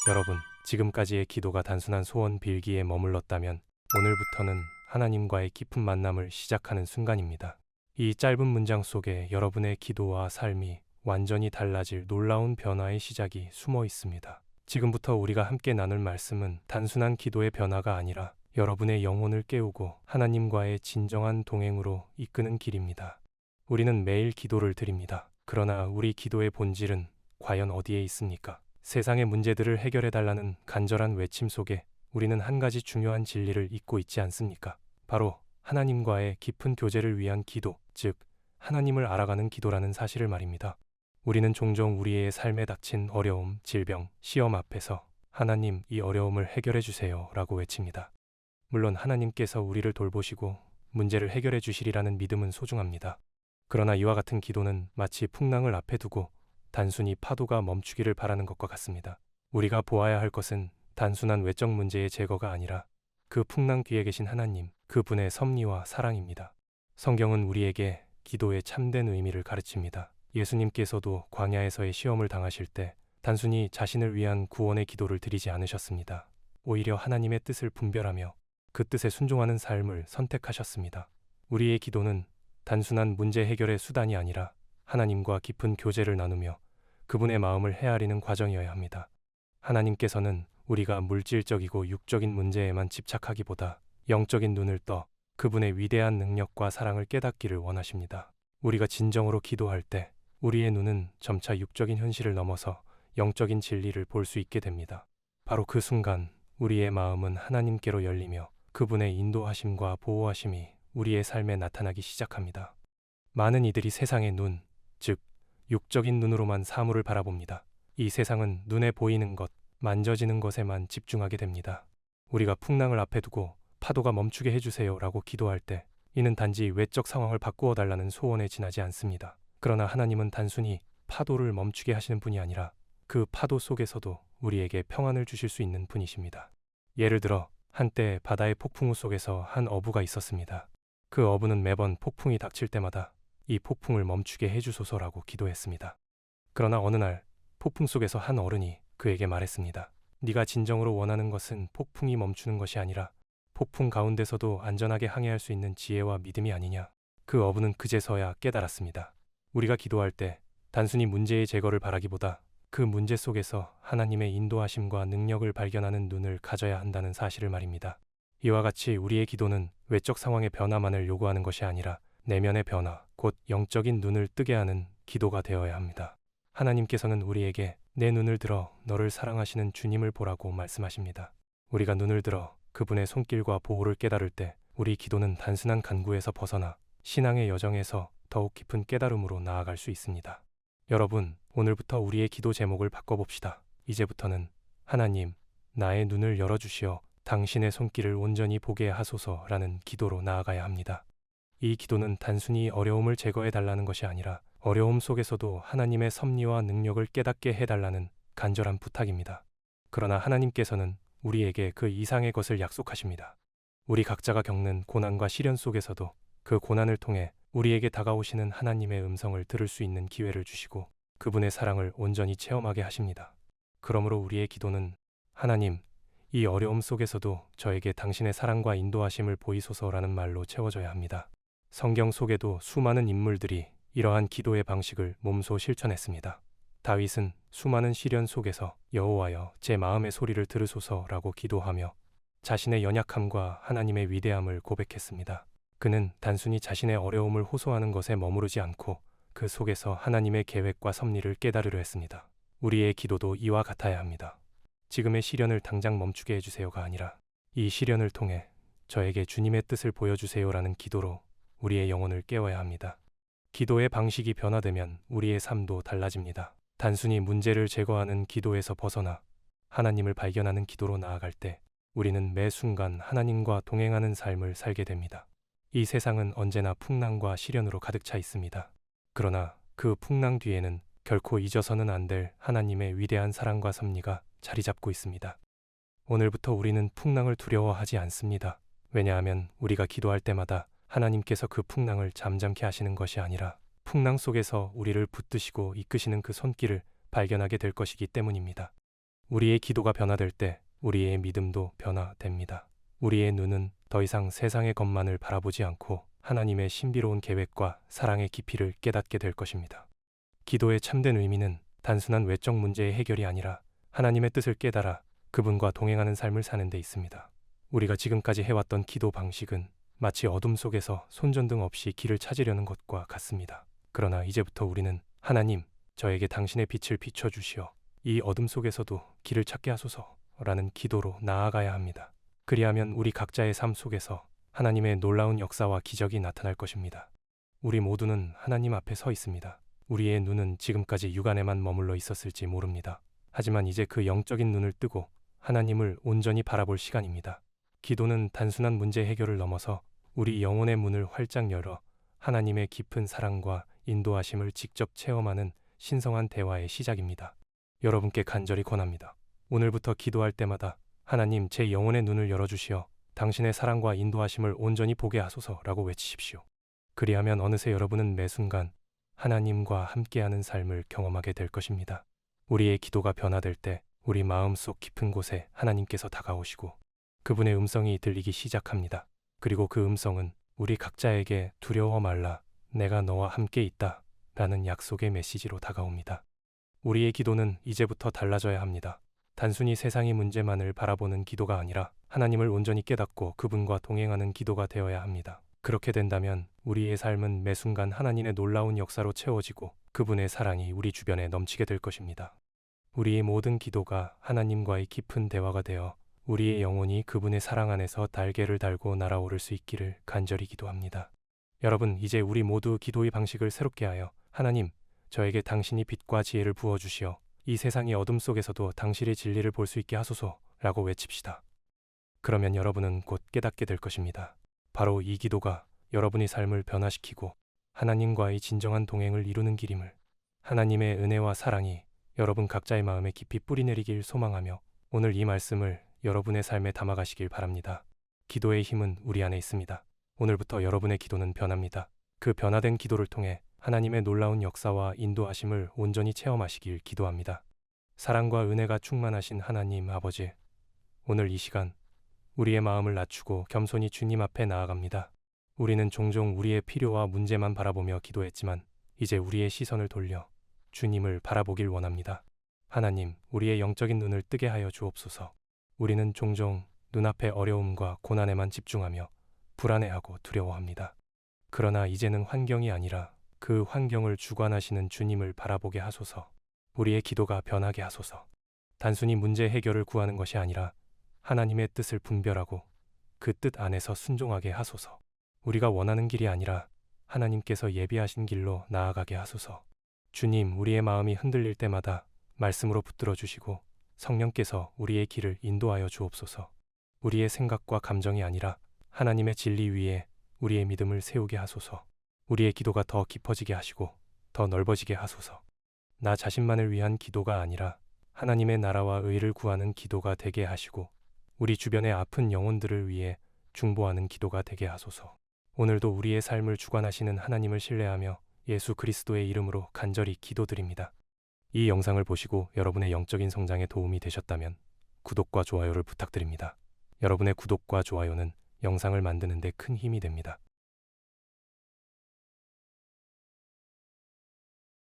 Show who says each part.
Speaker 1: 여러분, 지금까지의 기도가 단순한 소원 빌기에 머물렀다면 오늘부터는 하나님과의 깊은 만남을 시작하는 순간입니다. 이 짧은 문장 속에 여러분의 기도와 삶이 완전히 달라질 놀라운 변화의 시작이 숨어 있습니다. 지금부터 우리가 함께 나눌 말씀은 단순한 기도의 변화가 아니라 여러분의 영혼을 깨우고 하나님과의 진정한 동행으로 이끄는 길입니다. 우리는 매일 기도를 드립니다. 그러나 우리 기도의 본질은 과연 어디에 있습니까? 세상의 문제들을 해결해달라는 간절한 외침 속에 우리는 한 가지 중요한 진리를 잊고 있지 않습니까? 바로 하나님과의 깊은 교제를 위한 기도, 즉 하나님을 알아가는 기도라는 사실을 말입니다. 우리는 종종 우리의 삶에 닥친 어려움, 질병, 시험 앞에서 하나님, 이 어려움을 해결해 주세요 라고 외칩니다. 물론 하나님께서 우리를 돌보시고 문제를 해결해 주시리라는 믿음은 소중합니다. 그러나 이와 같은 기도는 마치 풍랑을 앞에 두고 단순히 파도가 멈추기를 바라는 것과 같습니다. 우리가 보아야 할 것은 단순한 외적 문제의 제거가 아니라 그 풍랑 뒤에 계신 하나님, 그분의 섭리와 사랑입니다. 성경은 우리에게 기도의 참된 의미를 가르칩니다. 예수님께서도 광야에서의 시험을 당하실 때 단순히 자신을 위한 구원의 기도를 드리지 않으셨습니다. 오히려 하나님의 뜻을 분별하며 그 뜻에 순종하는 삶을 선택하셨습니다. 우리의 기도는 단순한 문제 해결의 수단이 아니라 하나님과 깊은 교제를 나누며 그분의 마음을 헤아리는 과정이어야 합니다. 하나님께서는 우리가 물질적이고 육적인 문제에만 집착하기보다 영적인 눈을 떠 그분의 위대한 능력과 사랑을 깨닫기를 원하십니다. 우리가 진정으로 기도할 때 우리의 눈은 점차 육적인 현실을 넘어서 영적인 진리를 볼 수 있게 됩니다. 바로 그 순간 우리의 마음은 하나님께로 열리며 그분의 인도하심과 보호하심이 우리의 삶에 나타나기 시작합니다. 많은 이들이 세상의 눈, 즉 육적인 눈으로만 사물을 바라봅니다. 이 세상은 눈에 보이는 것, 만져지는 것에만 집중하게 됩니다. 우리가 풍랑을 앞에 두고 파도가 멈추게 해주세요 라고 기도할 때 이는 단지 외적 상황을 바꾸어 달라는 소원에 지나지 않습니다. 그러나 하나님은 단순히 파도를 멈추게 하시는 분이 아니라 그 파도 속에서도 우리에게 평안을 주실 수 있는 분이십니다. 예를 들어 한때 바다의 폭풍우 속에서 한 어부가 있었습니다. 그 어부는 매번 폭풍이 닥칠 때마다 이 폭풍을 멈추게 해주소서라고 기도했습니다. 그러나 어느 날 폭풍 속에서 한 어른이 그에게 말했습니다. 네가 진정으로 원하는 것은 폭풍이 멈추는 것이 아니라 폭풍 가운데서도 안전하게 항해할 수 있는 지혜와 믿음이 아니냐. 그 어부는 그제서야 깨달았습니다. 우리가 기도할 때 단순히 문제의 제거를 바라기보다 그 문제 속에서 하나님의 인도하심과 능력을 발견하는 눈을 가져야 한다는 사실을 말입니다. 이와 같이 우리의 기도는 외적 상황의 변화만을 요구하는 것이 아니라 내면의 변화, 곧 영적인 눈을 뜨게 하는 기도가 되어야 합니다. 하나님께서는 우리에게 내 눈을 들어 너를 사랑하시는 주님을 보라고 말씀하십니다. 우리가 눈을 들어 그분의 손길과 보호를 깨달을 때 우리 기도는 단순한 간구에서 벗어나 신앙의 여정에서 더욱 깊은 깨달음으로 나아갈 수 있습니다. 여러분, 오늘부터 우리의 기도 제목을 바꿔봅시다. 이제부터는 하나님, 나의 눈을 열어주시어 당신의 손길을 온전히 보게 하소서라는 기도로 나아가야 합니다. 이 기도는 단순히 어려움을 제거해달라는 것이 아니라 어려움 속에서도 하나님의 섭리와 능력을 깨닫게 해달라는 간절한 부탁입니다. 그러나 하나님께서는 우리에게 그 이상의 것을 약속하십니다. 우리 각자가 겪는 고난과 시련 속에서도 그 고난을 통해 우리에게 다가오시는 하나님의 음성을 들을 수 있는 기회를 주시고 그분의 사랑을 온전히 체험하게 하십니다. 그러므로 우리의 기도는 하나님, 이 어려움 속에서도 저에게 당신의 사랑과 인도하심을 보이소서라는 말로 채워져야 합니다. 성경 속에도 수많은 인물들이 이러한 기도의 방식을 몸소 실천했습니다. 다윗은 수많은 시련 속에서 여호와여, 제 마음의 소리를 들으소서라고 기도하며 자신의 연약함과 하나님의 위대함을 고백했습니다. 그는 단순히 자신의 어려움을 호소하는 것에 머무르지 않고 그 속에서 하나님의 계획과 섭리를 깨달으려 했습니다. 우리의 기도도 이와 같아야 합니다. 지금의 시련을 당장 멈추게 해주세요가 아니라 이 시련을 통해 저에게 주님의 뜻을 보여주세요라는 기도로 우리의 영혼을 깨워야 합니다. 기도의 방식이 변화되면 우리의 삶도 달라집니다. 단순히 문제를 제거하는 기도에서 벗어나 하나님을 발견하는 기도로 나아갈 때 우리는 매 순간 하나님과 동행하는 삶을 살게 됩니다. 이 세상은 언제나 풍랑과 시련으로 가득 차 있습니다. 그러나 그 풍랑 뒤에는 결코 잊어서는 안 될 하나님의 위대한 사랑과 섭리가 자리 잡고 있습니다. 오늘부터 우리는 풍랑을 두려워하지 않습니다. 왜냐하면 우리가 기도할 때마다 하나님께서 그 풍랑을 잠잠케 하시는 것이 아니라 풍랑 속에서 우리를 붙드시고 이끄시는 그 손길을 발견하게 될 것이기 때문입니다. 우리의 기도가 변화될 때 우리의 믿음도 변화됩니다. 우리의 눈은 더 이상 세상의 것만을 바라보지 않고 하나님의 신비로운 계획과 사랑의 깊이를 깨닫게 될 것입니다. 기도의 참된 의미는 단순한 외적 문제의 해결이 아니라 하나님의 뜻을 깨달아 그분과 동행하는 삶을 사는 데 있습니다. 우리가 지금까지 해왔던 기도 방식은 마치 어둠 속에서 손전등 없이 길을 찾으려는 것과 같습니다. 그러나 이제부터 우리는 하나님, 저에게 당신의 빛을 비춰주시어 이 어둠 속에서도 길을 찾게 하소서라는 기도로 나아가야 합니다. 그리하면 우리 각자의 삶 속에서 하나님의 놀라운 역사와 기적이 나타날 것입니다. 우리 모두는 하나님 앞에 서 있습니다. 우리의 눈은 지금까지 육안에만 머물러 있었을지 모릅니다. 하지만 이제 그 영적인 눈을 뜨고 하나님을 온전히 바라볼 시간입니다. 기도는 단순한 문제 해결을 넘어서 우리 영혼의 문을 활짝 열어 하나님의 깊은 사랑과 인도하심을 직접 체험하는 신성한 대화의 시작입니다. 여러분께 간절히 권합니다. 오늘부터 기도할 때마다 하나님, 제 영혼의 눈을 열어주시어 당신의 사랑과 인도하심을 온전히 보게 하소서라고 외치십시오. 그리하면 어느새 여러분은 매 순간 하나님과 함께하는 삶을 경험하게 될 것입니다. 우리의 기도가 변화될 때 우리 마음속 깊은 곳에 하나님께서 다가오시고 그분의 음성이 들리기 시작합니다. 그리고 그 음성은 우리 각자에게 두려워 말라, 내가 너와 함께 있다 라는 약속의 메시지로 다가옵니다. 우리의 기도는 이제부터 달라져야 합니다. 단순히 세상의 문제만을 바라보는 기도가 아니라 하나님을 온전히 깨닫고 그분과 동행하는 기도가 되어야 합니다. 그렇게 된다면 우리의 삶은 매 순간 하나님의 놀라운 역사로 채워지고 그분의 사랑이 우리 주변에 넘치게 될 것입니다. 우리의 모든 기도가 하나님과의 깊은 대화가 되어 우리의 영혼이 그분의 사랑 안에서 날개를 달고 날아오를 수 있기를 간절히 기도합니다. 여러분, 이제 우리 모두 기도의 방식을 새롭게 하여 하나님, 저에게 당신이 빛과 지혜를 부어주시어 이 세상의 어둠 속에서도 당신의 진리를 볼 수 있게 하소서라고 외칩시다. 그러면 여러분은 곧 깨닫게 될 것입니다. 바로 이 기도가 여러분의 삶을 변화시키고 하나님과의 진정한 동행을 이루는 길임을, 하나님의 은혜와 사랑이 여러분 각자의 마음에 깊이 뿌리내리길 소망하며 오늘 이 말씀을 여러분의 삶에 담아가시길 바랍니다. 기도의 힘은 우리 안에 있습니다. 오늘부터 여러분의 기도는 변합니다. 그 변화된 기도를 통해 하나님의 놀라운 역사와 인도하심을 온전히 체험하시길 기도합니다. 사랑과 은혜가 충만하신 하나님 아버지, 오늘 이 시간 우리의 마음을 낮추고 겸손히 주님 앞에 나아갑니다. 우리는 종종 우리의 필요와 문제만 바라보며 기도했지만 이제 우리의 시선을 돌려 주님을 바라보길 원합니다. 하나님, 우리의 영적인 눈을 뜨게 하여 주옵소서. 우리는 종종 눈앞의 어려움과 고난에만 집중하며 불안해하고 두려워합니다. 그러나 이제는 환경이 아니라 그 환경을 주관하시는 주님을 바라보게 하소서. 우리의 기도가 변하게 하소서. 단순히 문제 해결을 구하는 것이 아니라 하나님의 뜻을 분별하고 그 뜻 안에서 순종하게 하소서. 우리가 원하는 길이 아니라 하나님께서 예비하신 길로 나아가게 하소서. 주님, 우리의 마음이 흔들릴 때마다 말씀으로 붙들어 주시고 성령께서 우리의 길을 인도하여 주옵소서. 우리의 생각과 감정이 아니라 하나님의 진리 위에 우리의 믿음을 세우게 하소서. 우리의 기도가 더 깊어지게 하시고 더 넓어지게 하소서. 나 자신만을 위한 기도가 아니라 하나님의 나라와 의를 구하는 기도가 되게 하시고 우리 주변의 아픈 영혼들을 위해 중보하는 기도가 되게 하소서. 오늘도 우리의 삶을 주관하시는 하나님을 신뢰하며 예수 그리스도의 이름으로 간절히 기도드립니다. 이 영상을 보시고 여러분의 영적인 성장에 도움이 되셨다면 구독과 좋아요를 부탁드립니다. 여러분의 구독과 좋아요는 영상을 만드는 데 큰 힘이 됩니다.